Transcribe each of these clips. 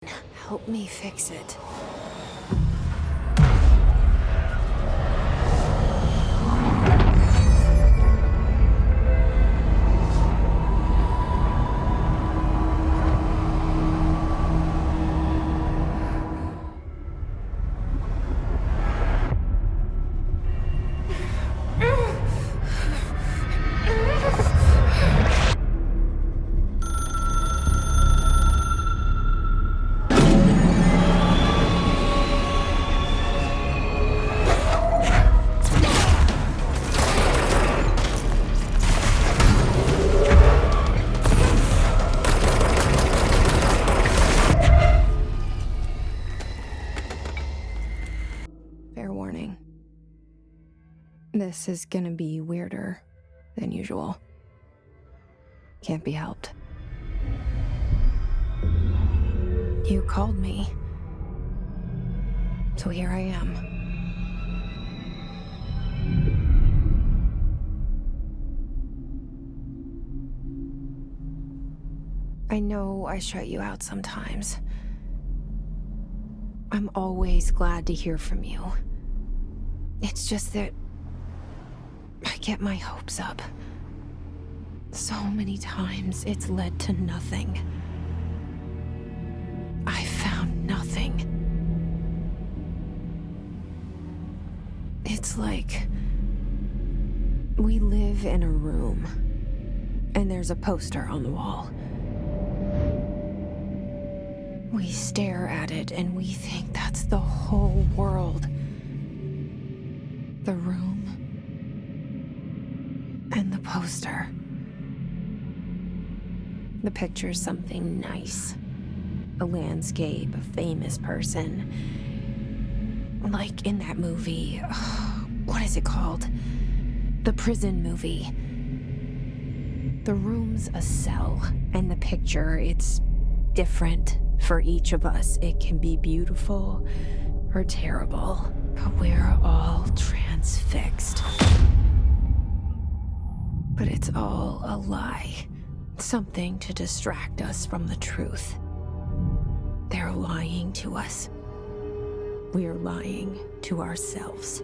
Help me fix it. Fair warning. This is gonna be weirder than usual. Can't be helped. You called me. So here I am. I know I shut you out sometimes. I'm always glad to hear from you. It's just that I get my hopes up. So many times it's led to nothing. I found nothing. It's like we live in a room and there's a poster on the wall. We stare at it and we think that's the whole world. The room and the poster. The picture's something nice. A landscape, a famous person. Like in that movie, what is it called? The prison movie. The room's a cell, and the picture, it's different for each of us. It can be beautiful or terrible, but we're all transfixed. But it's all a lie. Something to distract us from the truth. They're lying to us. We're lying to ourselves.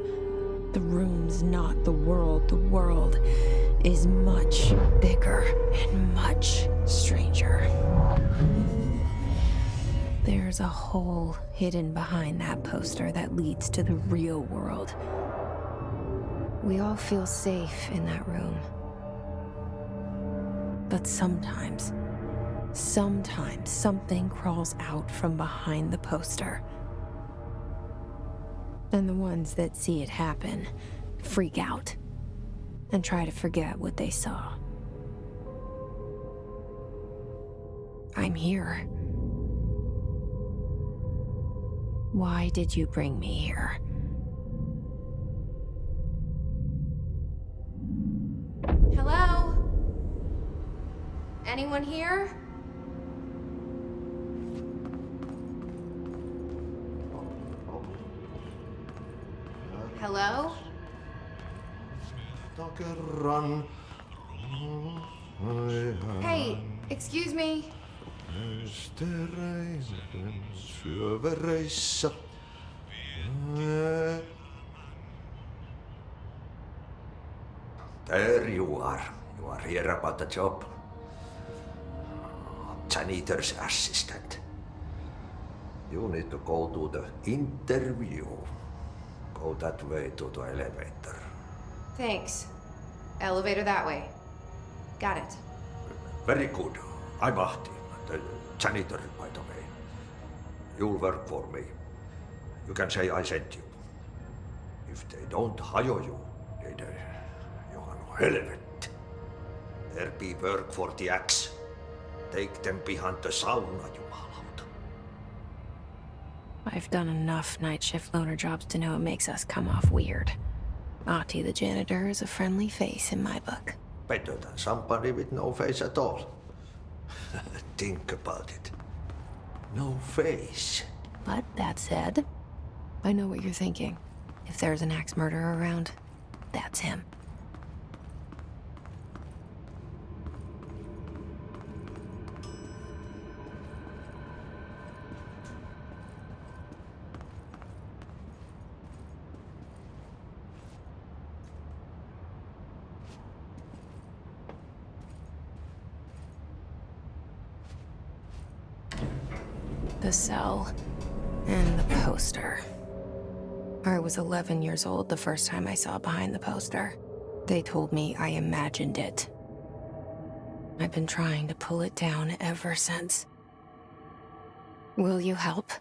The room's not the world. The world is much bigger and much stranger. There's a hole hidden behind that poster that leads to the real world. We all feel safe in that room. But sometimes something crawls out from behind the poster. And the ones that see it happen freak out and try to forget what they saw. I'm here. Why did you bring me here? Hello? Anyone here? Hello? Hey, excuse me. There you are. You are here about the job. Janitor's assistant. You need to go to the interview. Go that way to the elevator. Thanks. Elevator that way. Got it. Very good. I'm Ahti, the janitor, by the way. You'll work for me. You can say I sent you. If they don't hire you, niin Johan on helvet. There be work for the axe. Take them behind the sauna, jumalauta. I've done enough night shift loner jobs to know it makes us come off weird. Ahti the janitor is a friendly face in my book. Better than somebody with no face at all. Think about it. No face. But that said, I know what you're thinking. If there's an axe murderer around, that's him. the cell, and the poster. I was 11 years old the first time I saw behind the poster. They told me I imagined it. I've been trying to pull it down ever since. Will you help?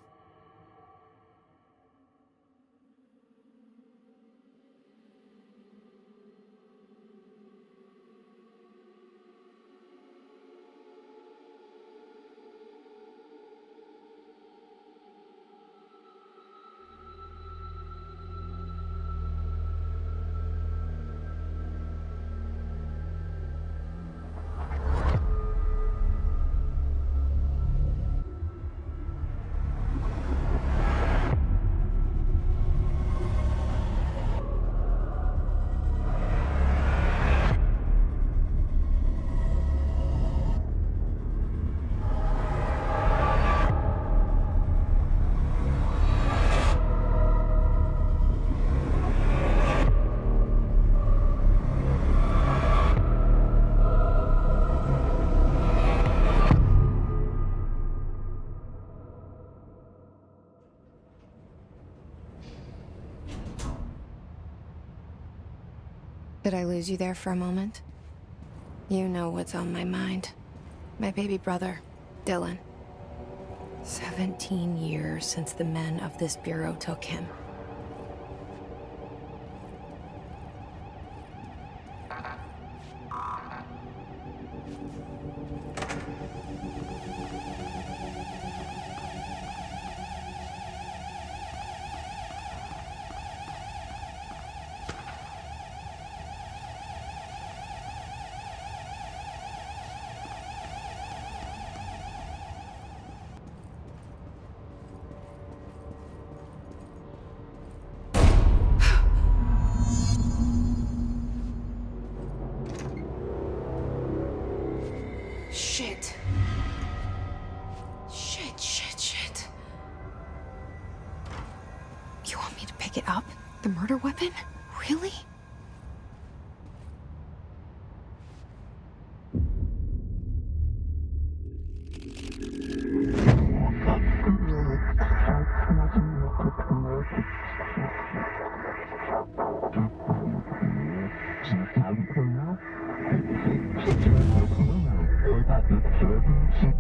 Did I lose you there for a moment? You know what's on my mind. My baby brother, Dylan. 17 years since the men of this bureau took him. Shit. Shit. You want me to pick it up? The murder weapon? Really?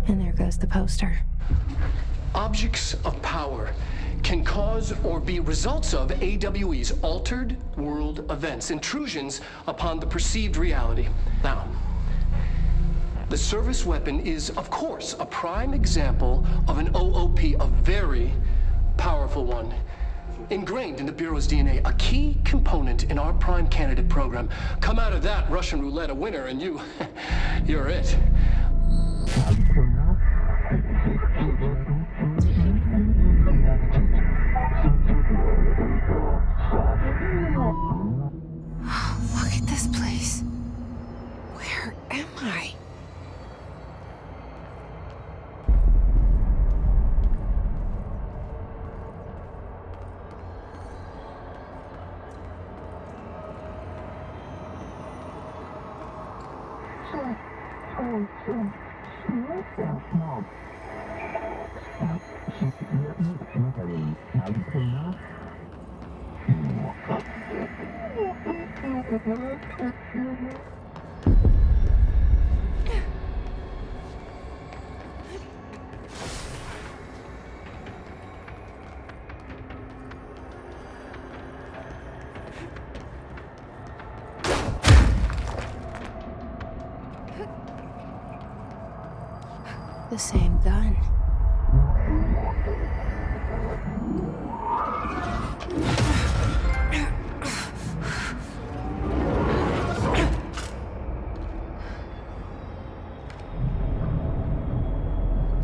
And there goes the poster. Objects of power can cause or be results of AWE's altered world events, intrusions upon the perceived reality. Now, the service weapon is, of course, a prime example of an OOP, a very powerful one. Ingrained in the Bureau's DNA, a key component in our prime candidate program. Come out of that Russian roulette a winner and you're it. Look at this place. Where am I? The same gun.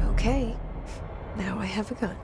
Okay, now I have a gun.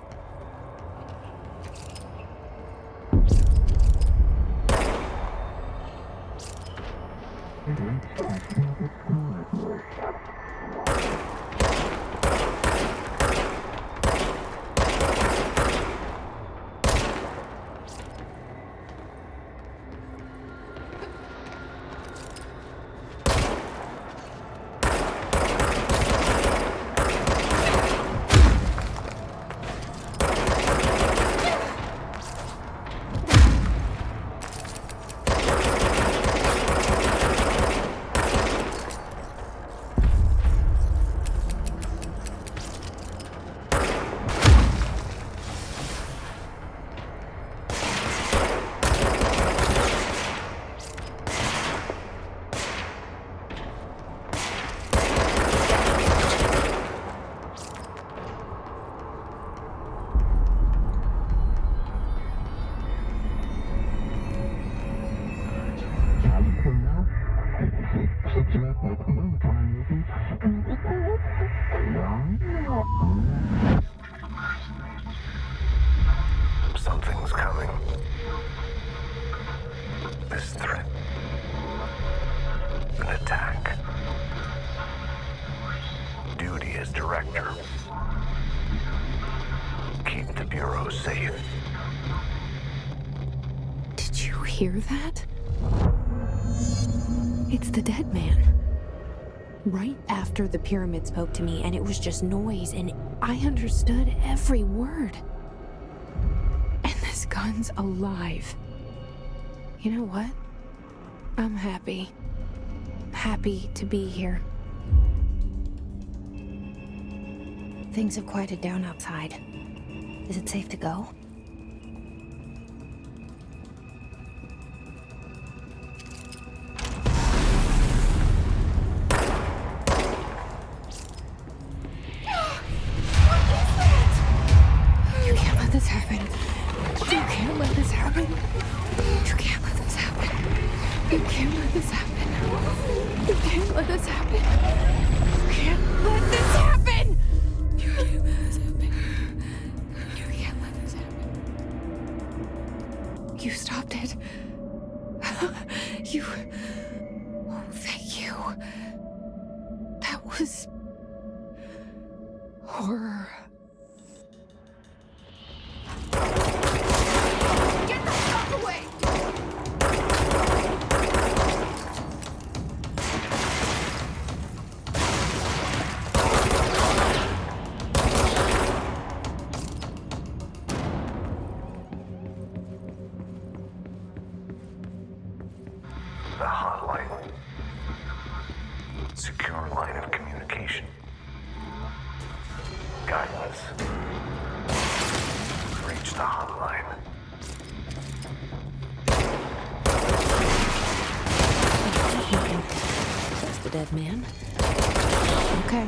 Something's coming. This threat. An attack. Duty as director. Keep the Bureau safe. Did you hear that? It's the dead man. Right after the pyramid spoke to me, and it was just noise, and I understood every word. And this gun's alive. You know what? I'm happy. Happy to be here. Things have quieted down outside. Is it safe to go? You can't let this happen. You can't let this happen. You can't let this happen. You can't let this happen. You can't let this happen. You can't let this happen. You can't let this happen. You can't let this happen. You stopped it. You... Oh, thank you. That was... horror. Get the fuck away! The hotline. Secure line of communication. Guidance. Reach the hotline. That's the dead man. Okay.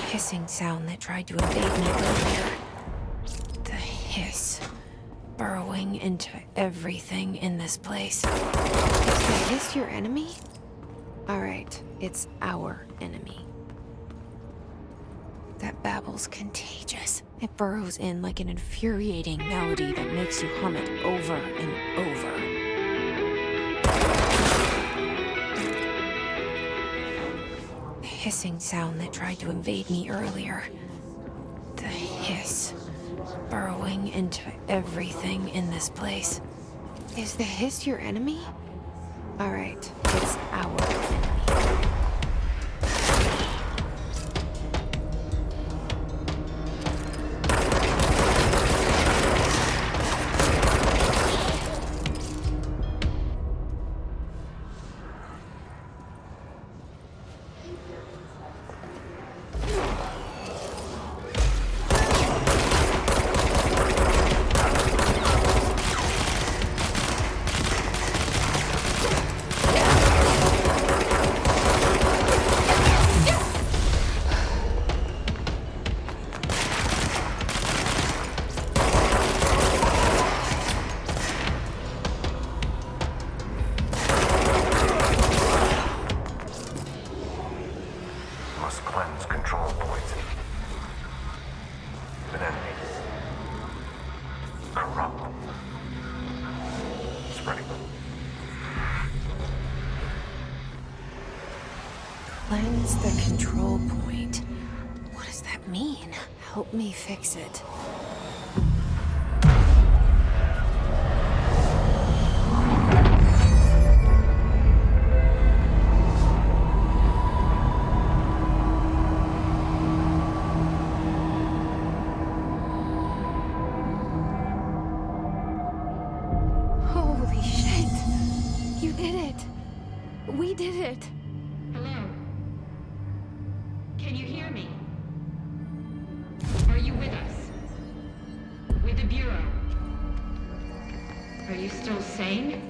Hissing sound that tried to invade me earlier. The hiss. Burrowing into everything in this place. Is the hiss your enemy? Alright, it's our enemy. That babble's contagious. It burrows in like an infuriating melody that makes you hum it over and over. Hissing sound that tried to invade me earlier. The hiss. Burrowing into everything in this place. Is the hiss your enemy? Alright, it's our enemy. Must cleanse control points. An enemy. Corrupt. Spreading. Cleanse the control point. What does that mean? Help me fix it. it. We did it. Hello? Can you hear me? Are you with us? With the Bureau? Are you still sane?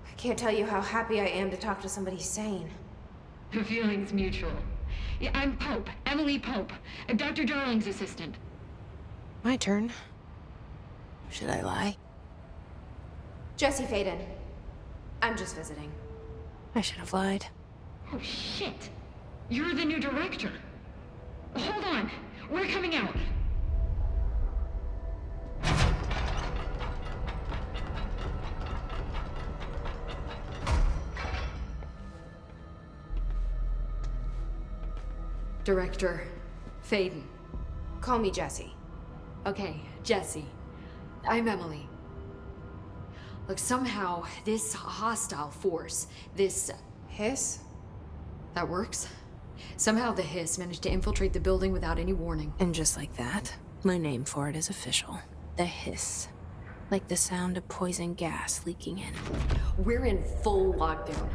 I can't tell you how happy I am to talk to somebody sane. The feeling's mutual. Yeah, I'm Pope, Emily Pope, Dr. Darling's assistant. My turn. Should I lie? Jesse Faden. I'm just visiting. I should have lied. Oh, shit. You're the new director. Hold on. We're coming out. Director Faden. Call me Jesse. Okay, Jesse. I'm Emily. Look, somehow this hostile force, this... Hiss? that works? Somehow the hiss managed to infiltrate the building without any warning. And just like that, my name for it is official. The hiss. Like the sound of poison gas leaking in. We're in full lockdown.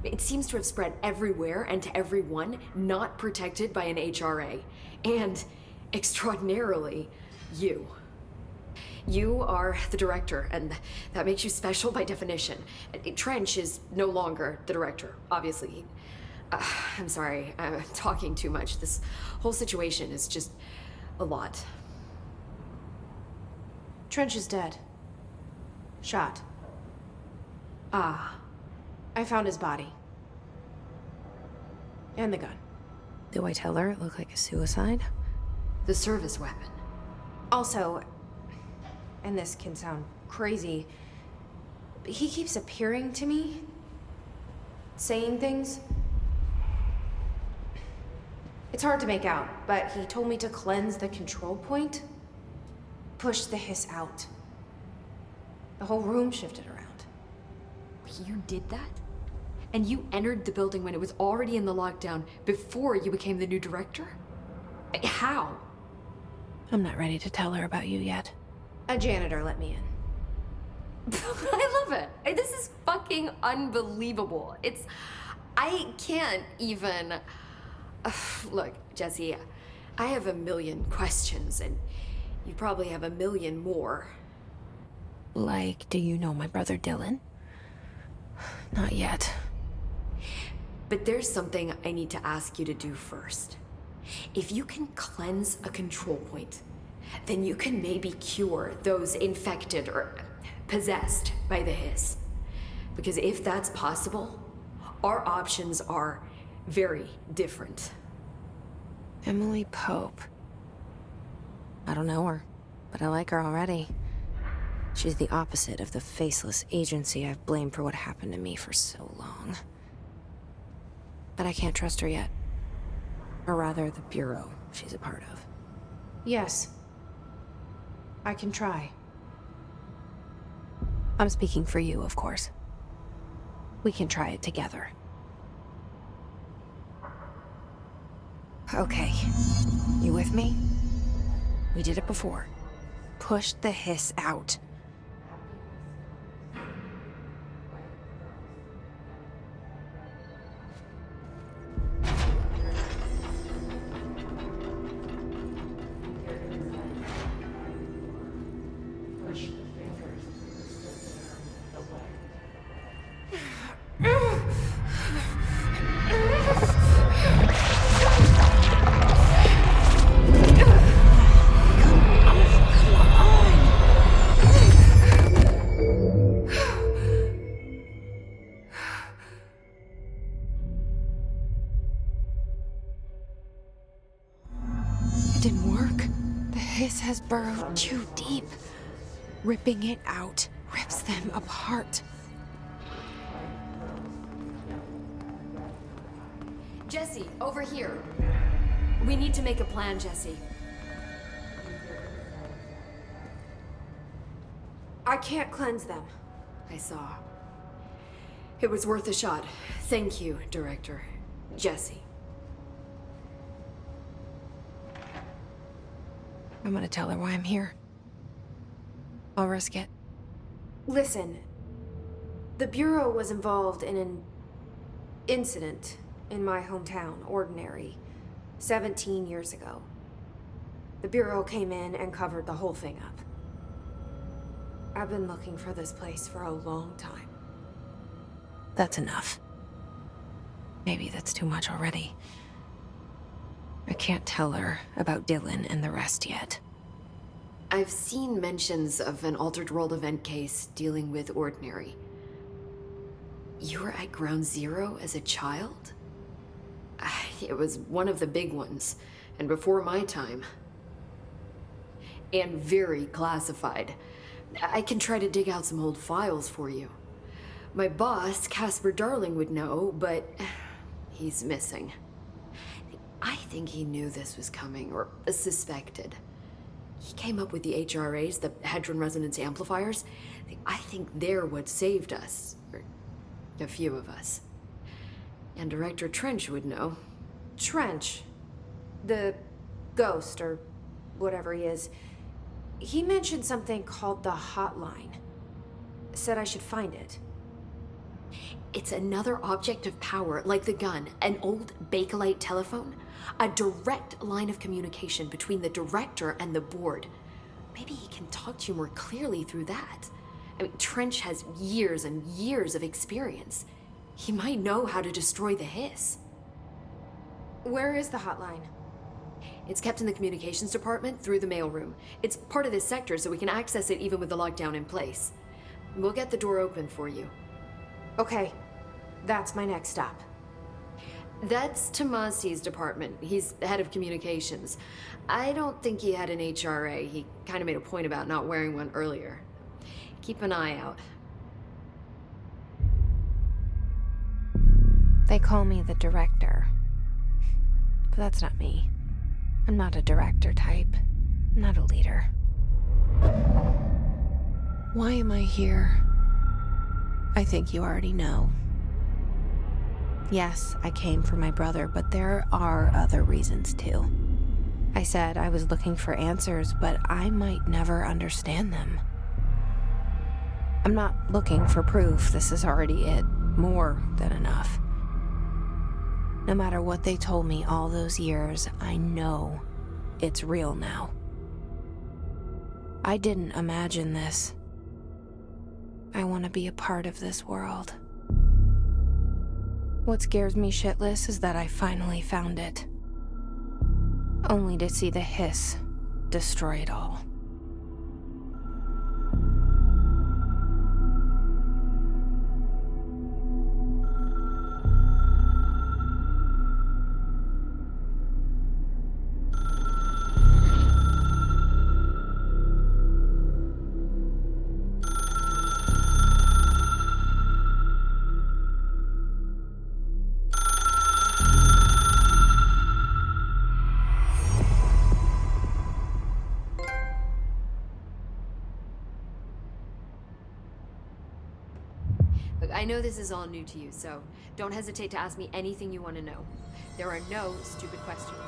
It seems to have spread everywhere and to everyone not protected by an HRA. And, extraordinarily, you. You are the director, and that makes you special by definition. Trench is no longer the director, obviously. I'm sorry, I'm talking too much. This whole situation is just a lot. Trench is dead. Shot. Ah. I found his body. And the gun. Do I tell her it looked like a suicide? The service weapon. Also, and this can sound crazy, but he keeps appearing to me, saying things. It's hard to make out, but he told me to cleanse the control point, push the hiss out. The whole room shifted around. You did that? And you entered the building when it was already in the lockdown before you became the new director? How? I'm not ready to tell her about you yet. A janitor let me in. I love it. This is fucking unbelievable. I can't even... Look, Jesse, I have a million questions, and you probably have a million more. Like, do you know my brother Dylan? Not yet. But there's something I need to ask you to do first. If you can cleanse a control point, then you can maybe cure those infected or possessed by the hiss. Because if that's possible, our options are very different. Emily Pope. I don't know her, but I like her already. She's the opposite of the faceless agency I've blamed for what happened to me for so long. But I can't trust her yet. Or rather, the Bureau she's a part of. Yes. I can try. I'm speaking for you, of course. We can try it together. Okay. You with me? We did it before. Push the hiss out. It didn't work. The hiss has burrowed too deep. Ripping it out rips them apart. Jesse, over here. We need to make a plan, Jesse. I can't cleanse them. I saw. It was worth a shot. Thank you, Director. Jesse. I'm gonna tell her why I'm here. I'll risk it. Listen, the Bureau was involved in an incident in my hometown, Ordinary, 17 years ago. The Bureau came in and covered the whole thing up. I've been looking for this place for a long time. That's enough. Maybe that's too much already. I can't tell her about Dylan and the rest yet. I've seen mentions of an Altered World event case dealing with Ordinary. You were at Ground Zero as a child? It was one of the big ones, and before my time. And very classified. I can try to dig out some old files for you. My boss, Casper Darling, would know, but he's missing. I think he knew this was coming, or suspected. He came up with the HRAs, the Hadron Resonance Amplifiers. I think they're what saved us, or a few of us. And Director Trench would know. Trench, the ghost, or whatever he is, he mentioned something called the hotline. Said I should find it. It's another object of power, like the gun, an old Bakelite telephone, a direct line of communication between the director and the board. Maybe he can talk to you more clearly through that. I mean, Trench has years and years of experience. He might know how to destroy the hiss. Where is the hotline? It's kept in the communications department through the mailroom. It's part of this sector, so we can access it even with the lockdown in place. We'll get the door open for you. Okay, that's my next stop. That's Tomasi's department. He's the head of communications. I don't think he had an HRA. He kind of made a point about not wearing one earlier. Keep an eye out. They call me the director. But that's not me. I'm not a director type. I'm not a leader. Why am I here? I think you already know. Yes, I came for my brother, but there are other reasons too. I said I was looking for answers, but I might never understand them. I'm not looking for proof. This is already it. More than enough. No matter what they told me all those years, I know it's real now. I didn't imagine this. I want to be a part of this world. What scares me shitless is that I finally found it. Only to see the hiss destroy it all. Look, I know this is all new to you, so don't hesitate to ask me anything you want to know. There are no stupid questions.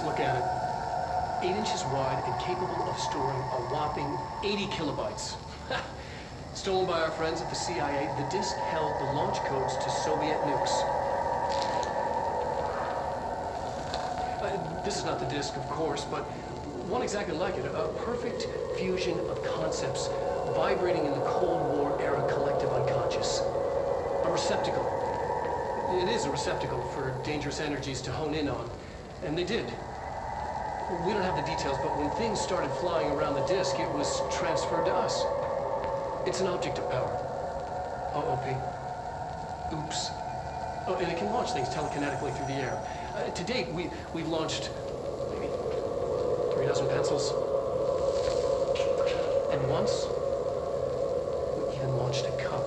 look at it. 8 inches wide and capable of storing a whopping 80 kilobytes. Stolen by our friends at the CIA, the disk held the launch codes to Soviet nukes. This is not the disk, of course, but one exactly like it. A perfect fusion of concepts vibrating in the Cold War era collective unconscious. A receptacle. It is a receptacle for dangerous energies to hone in on. And they did. We don't have the details, but when things started flying around the disk, it was transferred to us. It's an object of power. OOP. Oops. Oh, and it can launch things telekinetically through the air. To date, we've launched maybe 3 dozen pencils. And once, we even launched a cup.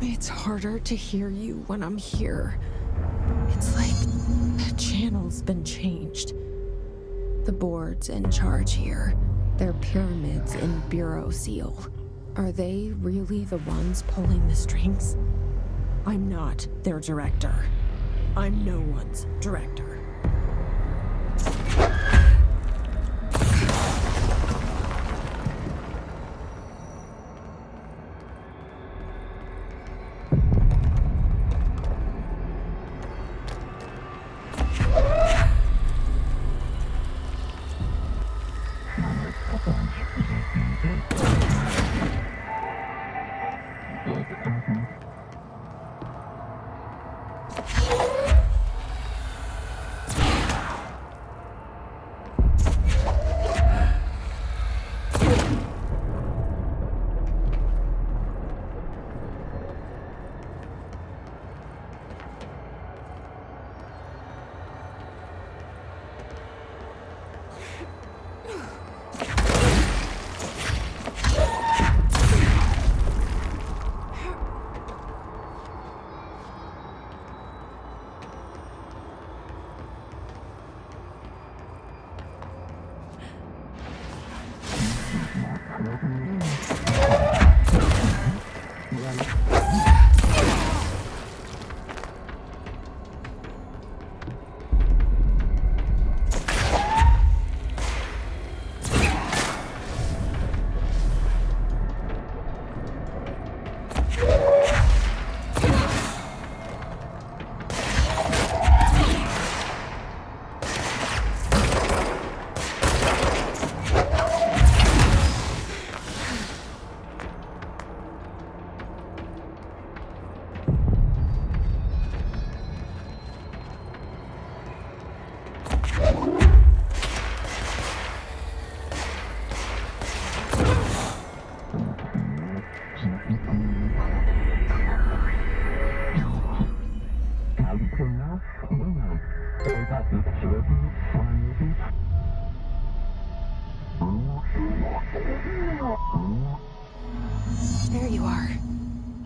It's harder to hear you when I'm here. It's like the channel's been changed. The board's in charge here. They're pyramids in Bureau Seal. Are they really the ones pulling the strings? I'm not their director. I'm no one's director.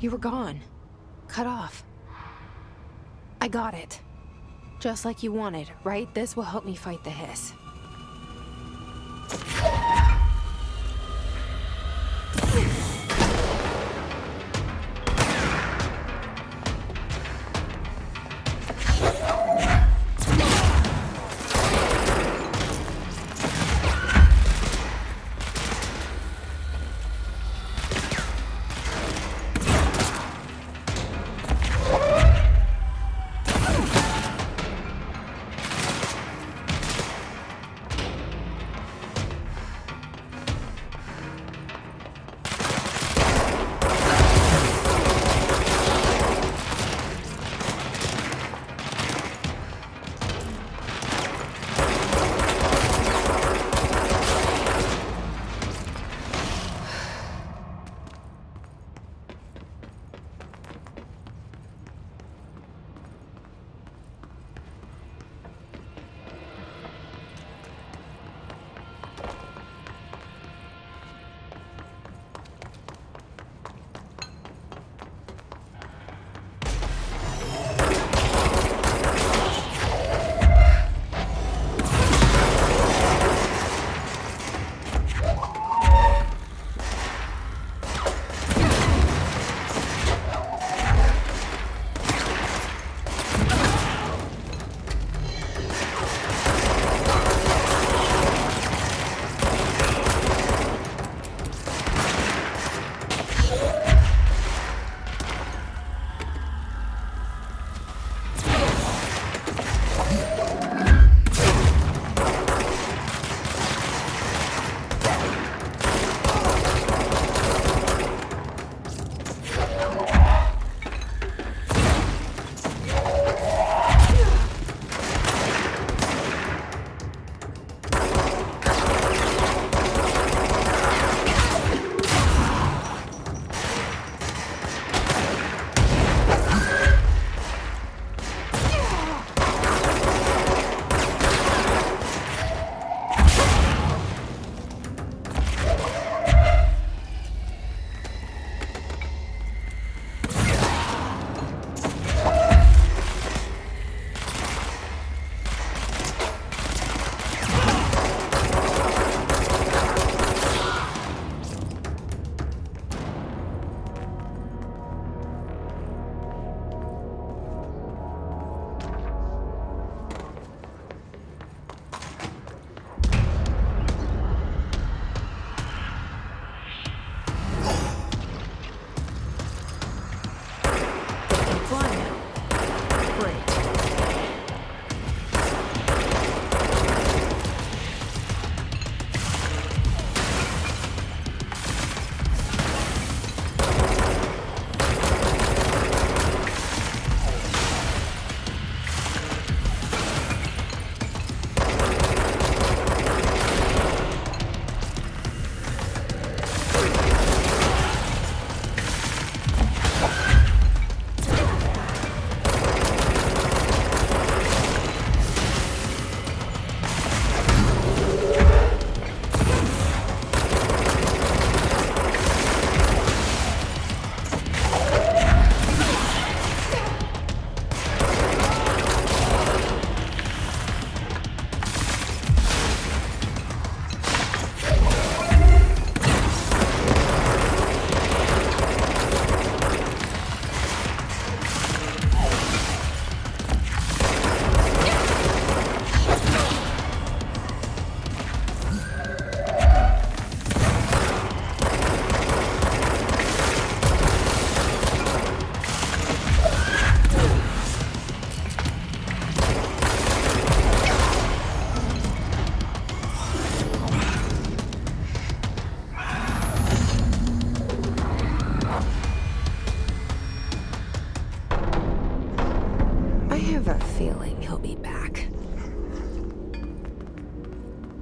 You were gone. Cut off. I got it. Just like you wanted, right? This will help me fight the hiss.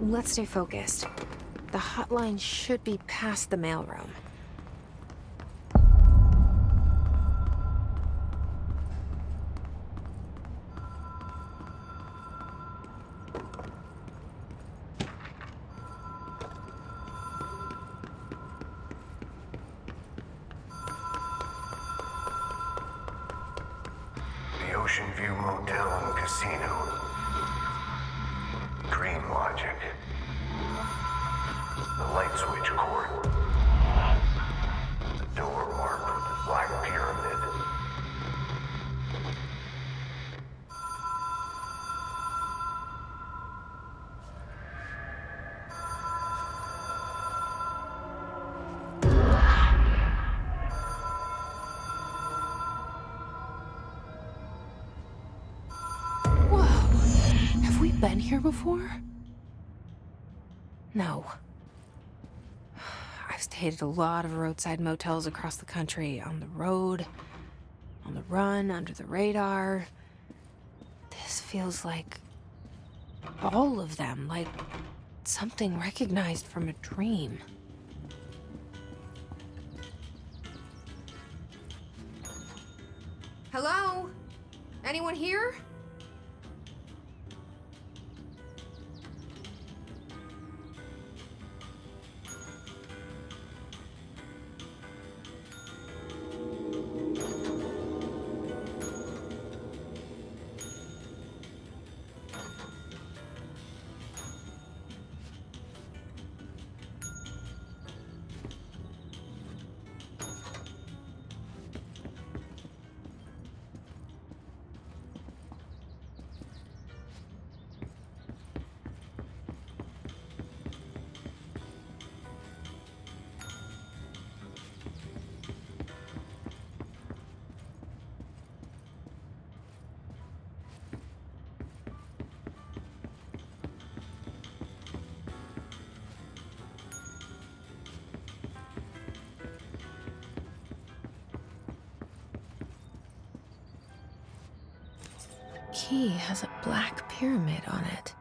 Let's stay focused. The hotline should be past the mailroom. Ocean View Motel and Casino. Dream Logic. The light switch court. The door marked with the Black Pyramid. Whoa. Have we been here before? No. I've stayed at a lot of roadside motels across the country, on the road, on the run, under the radar. This feels like all of them, like something recognized from a dream. Hello? Anyone here? Key has a black pyramid on it.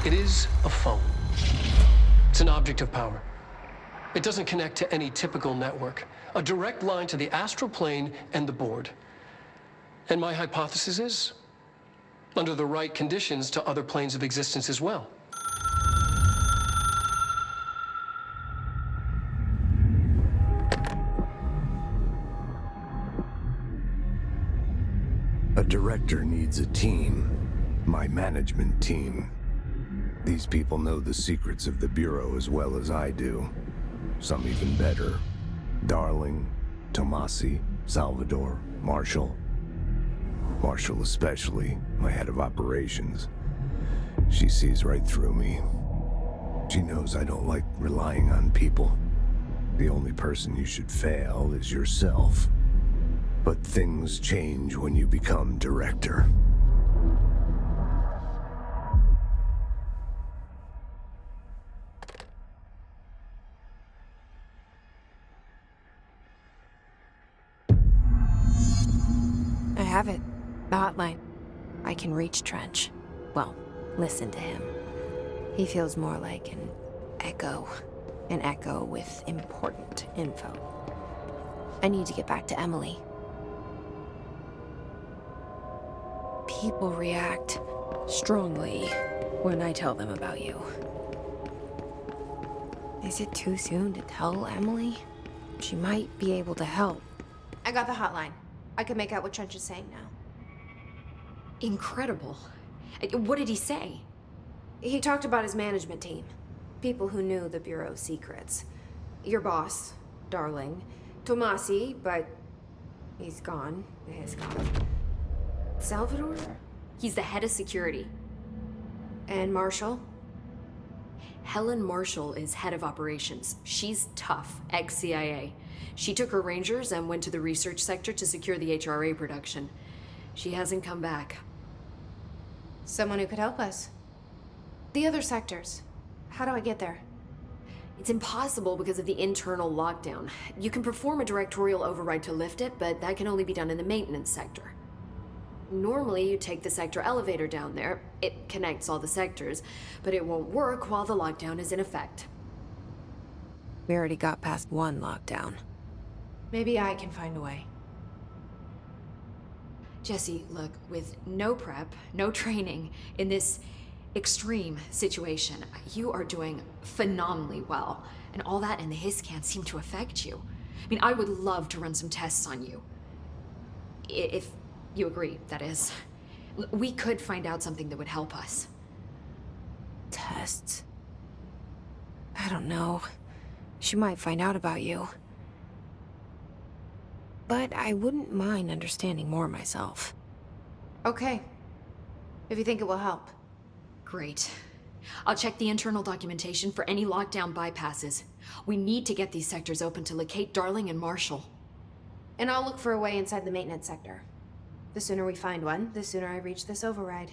It is a phone. It's an object of power. It doesn't connect to any typical network. A direct line to the astral plane and the board. And my hypothesis is, under the right conditions, to other planes of existence as well. A director needs a team. My management team. These people know the secrets of the Bureau as well as I do. Some even better. Darling, Tomasi, Salvador, Marshall. Marshall especially, my head of operations. She sees right through me. She knows I don't like relying on people. The only person you should fail is yourself. But things change when you become director. I have it. The hotline. I can reach Trench. Well, listen to him. He feels more like an echo. An echo with important info. I need to get back to Emily. People react strongly when I tell them about you. Is it too soon to tell Emily? She might be able to help. I got the hotline. I can make out what Trench is saying now. Incredible. What did he say? He talked about his management team. People who knew the Bureau's secrets. Your boss, Darling. Tomasi, but he's gone. He's gone. Salvador? He's the head of security. And Marshall? Helen Marshall is head of operations. She's tough, ex-CIA. She took her Rangers and went to the research sector to secure the HRA production. She hasn't come back. Someone who could help us. The other sectors. How do I get there? It's impossible because of the internal lockdown. You can perform a directorial override to lift it, but that can only be done in the maintenance sector. Normally, you take the sector elevator down there. It connects all the sectors, but it won't work while the lockdown is in effect. We already got past one lockdown. Maybe I can find a way. Jesse, look, with no prep, no training in this extreme situation, you are doing phenomenally well. And all that and the hiss can't seem to affect you. I mean, I would love to run some tests on you. If you agree, that is. We could find out something that would help us. Tests? I don't know. She might find out about you. But I wouldn't mind understanding more myself. Okay. If you think it will help. Great. I'll check the internal documentation for any lockdown bypasses. We need to get these sectors open to locate Darling and Marshall. And I'll look for a way inside the maintenance sector. The sooner we find one, the sooner I reach this override.